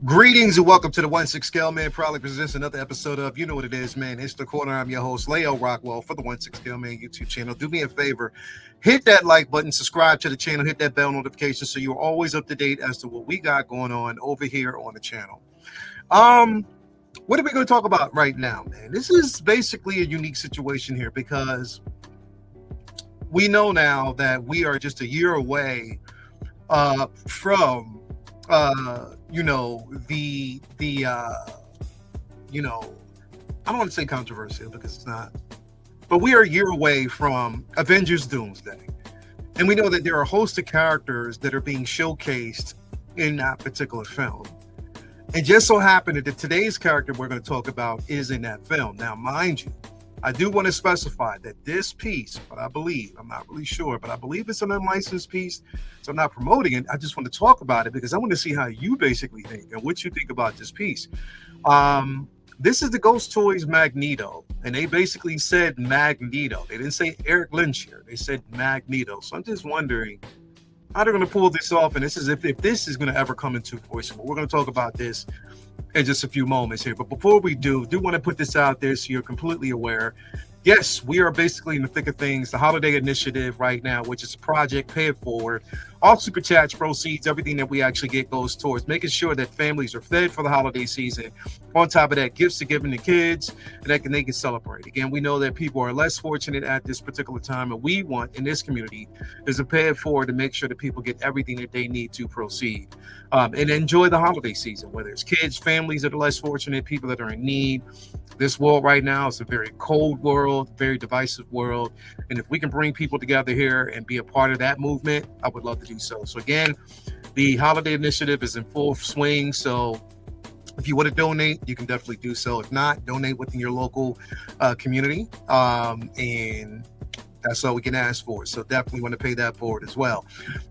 Greetings and welcome to the 1/6 Scale Man. Proudly presents another episode of You Know What It Is, man. It's the corner. I'm your host, Leo Rockwell, for the 1/6 Scale Man YouTube channel. Do me a favor, hit that like button, subscribe to the channel, hit that bell notification so you're always up to date as to what we got going on over here on the channel. What are we going to talk about right now, man? This is basically a unique situation here because we know now that we are just a year away from I don't want to say controversial because it's not, but we are a year away from Avengers Doomsday. And we know that there are a host of characters that are being showcased in that particular film. And just so happened that today's character we're going to talk about is in that film. Now, mind you, I do want to specify that this piece, but I believe, I'm not really sure, but I believe it's an unlicensed piece. So I'm not promoting it. I just want to talk about it because I want to see how you basically think and what you think about this piece. This is the Ghost Toys Magneto, and they basically said Magneto. They didn't say Eric Lynch here. They said Magneto. So I'm just wondering how they're going to pull this off. And this is if this is going to ever come into fruition. But we're going to talk about this in just a few moments here. But before we do want to put this out there so you're completely aware. Yes, we are basically in the thick of things. The Holiday Initiative right now, which is a project, pay it forward. All super chats, proceeds, everything that we actually get goes towards making sure that families are fed for the holiday season. On top of that, gifts are given to kids and that they can celebrate. Again, we know that people are less fortunate at this particular time, and we want in this community is to pay it forward to make sure that people get everything that they need to proceed and enjoy the holiday season, whether it's kids, families that are less fortunate, people that are in need. This world right now is a very cold world, very divisive world. And if we can bring people together here and be a part of that movement, I would love to do so. So again, the Holiday Initiative is in full swing. So if you want to donate, you can definitely do so. If not, donate within your local community. And that's all we can ask for. So definitely want to pay that forward as well.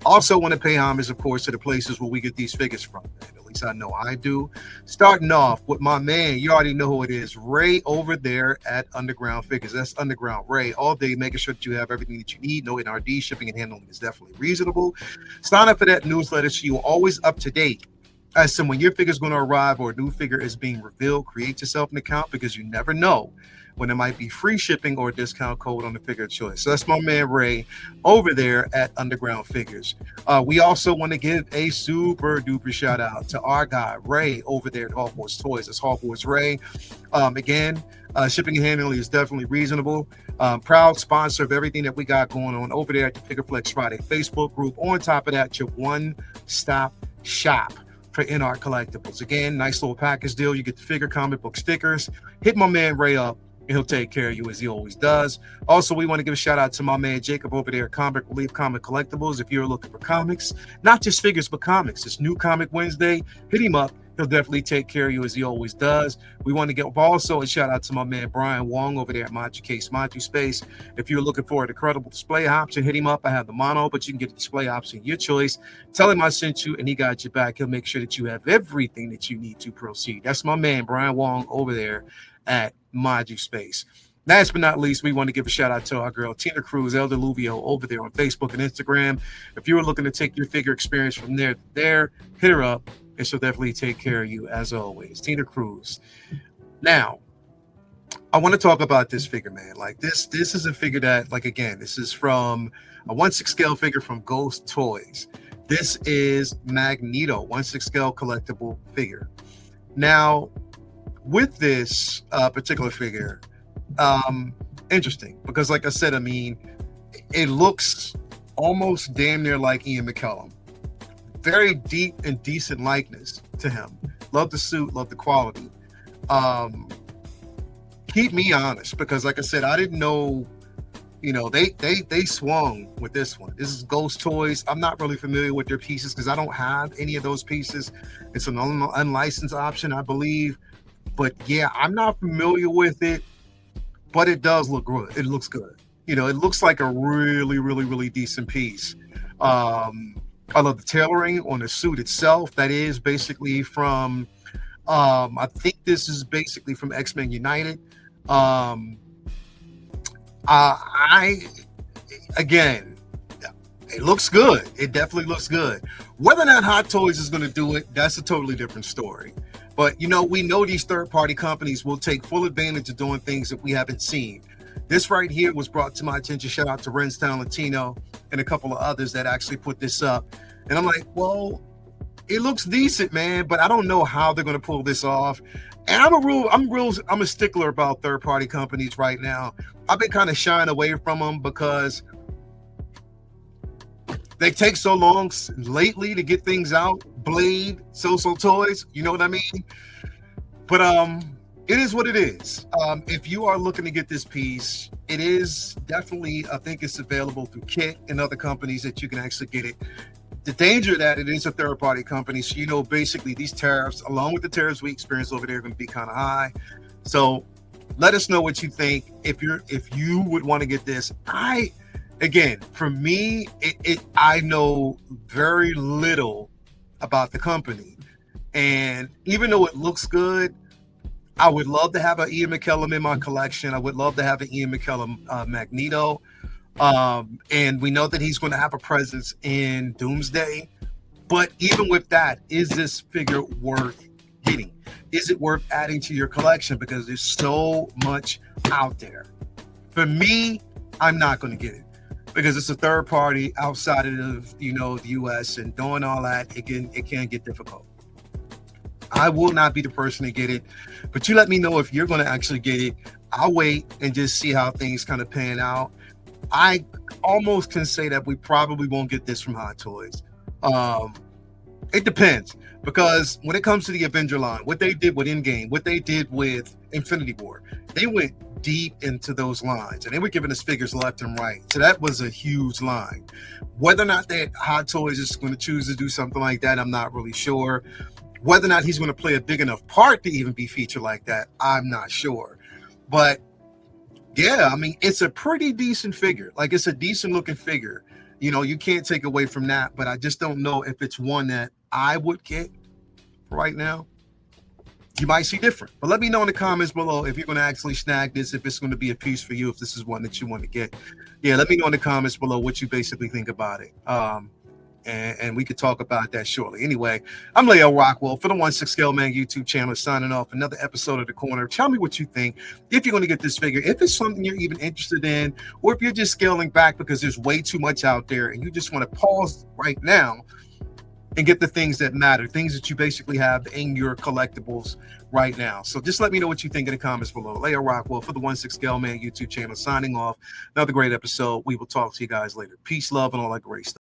Also want to pay homage, of course, to the places where we get these figures from. At least I know I do. Starting off with my man, you already know who it is, Ray over there at Underground Figures. That's Underground Ray all day, making sure that you have everything that you need. No NRD, shipping and handling is definitely reasonable. Sign up for that newsletter so you're always up to date as to when your figure is going to arrive or a new figure is being revealed. Create yourself an account because you never know when it might be free shipping or a discount code on the figure of choice. So that's my man Ray over there at Underground Figures. We also want to give a super duper shout out to our guy Ray over there at Hogwarts Toys. That's Hogwarts Ray. Again, shipping and handling is definitely reasonable. Proud sponsor of everything that we got going on over there at the Figure Flex Friday Facebook group. On top of that, your one-stop shop for in-art collectibles. Again, nice little package deal. You get the figure, comic book stickers. Hit my man Ray up. He'll take care of you as he always does. Also, we want to give a shout out to my man Jacob over there at Comic Relief Comic Collectibles. If you're looking for comics, not just figures, but comics, it's New Comic Wednesday. Hit him up. He'll definitely take care of you as he always does. We want to give also a shout out to my man Brian Wong over there at Module Case Module Space. If you're looking for an incredible display option, hit him up. I have the mono, but you can get the display option your choice. Tell him I sent you and he got your back. He'll make sure that you have everything that you need to proceed. That's my man Brian Wong over there at Module Space. Last but not least, we want to give a shout out to our girl Tina Cruz, El Deluvio over there on Facebook and Instagram. If you were looking to take your figure experience from there to there, hit her up and she'll definitely take care of you as always. Tina Cruz. Now, I want to talk about this figure, man. Like this is a figure that, like, again, this is from a 1/6 scale figure from Ghost Toys. This is Magneto, 1/6 scale collectible figure. Now, with this particular figure, interesting because, like I said, I mean, it looks almost damn near like Ian McKellen. Very deep and decent likeness to him. Love the suit, love the quality. Keep me honest because, like I said, I didn't know. You know, they swung with this one. This is Ghost Toys. I'm not really familiar with their pieces because I don't have any of those pieces. It's an unlicensed option, I believe. But yeah, I'm not familiar with it, but it does look good. It looks good. It looks like a really, really, really decent piece. Um, I love the tailoring on the suit itself. That is basically from, I think this is basically from X-Men United. Um, I again, it looks good. It definitely looks good. Whether or not Hot Toys is going to do it, that's a totally different story. But we know these third-party companies will take full advantage of doing things that we haven't seen. This right here was brought to my attention. Shout out to Renstown Latino and a couple of others that actually put this up. And I'm like, well, it looks decent, man, but I don't know how they're going to pull this off. And I'm a stickler about third-party companies right now. I've been kind of shying away from them because they take so long lately to get things out. Blade, So Toys, you know what I mean? But it is what it is. If you are looking to get this piece, it is definitely, I think it's available through Kit and other companies that you can actually get it. The danger that it is a third-party company, so basically these tariffs, along with the tariffs we experience over there, are going to be kind of high. So let us know what you think. If you would want to get this, again, for me, I know very little about the company, and even though it looks good, I would love to have an Ian McKellen in my collection. I would love to have an Ian McKellen Magneto. And we know that he's going to have a presence in Doomsday. But even with that, is this figure worth getting? Is it worth adding to your collection? Because there's so much out there. For me, I'm not going to get it because it's a third party outside of the US, and doing all that, it can get difficult. I will not be the person to get it, but you let me know if you're going to actually get it. I'll wait and just see how things kind of pan out. I almost can say that we probably won't get this from Hot Toys. It depends, because when it comes to the Avenger line, what they did with Endgame, what they did with Infinity War, they went deep into those lines, and they were giving us figures left and right. So that was a huge line. Whether or not that Hot Toys is going to choose to do something like that, I'm not really sure. Whether or not he's going to play a big enough part to even be featured like that, I'm not sure. But yeah, I mean, it's a pretty decent figure. Like, it's a decent looking figure. You can't take away from that, but I just don't know if it's one that I would get right now. You might see different, but let me know in the comments below if you're going to actually snag this, if it's going to be a piece for you, if this is one that you want to get. Yeah, let me know in the comments below what you basically think about it. And we could talk about that shortly. Anyway, I'm Leo Rockwell for the 1/6 Scale Man YouTube channel, signing off another episode of The Corner. Tell me what you think, if you're going to get this figure, if it's something you're even interested in, or if you're just scaling back because there's way too much out there and you just want to pause right now and get the things that matter, things that you basically have in your collectibles right now. So just let me know what you think in the comments below. Leo Rockwell for the 1/6 Scale Man YouTube channel, signing off. Another great episode. We will talk to you guys later. Peace, love, and all that great stuff.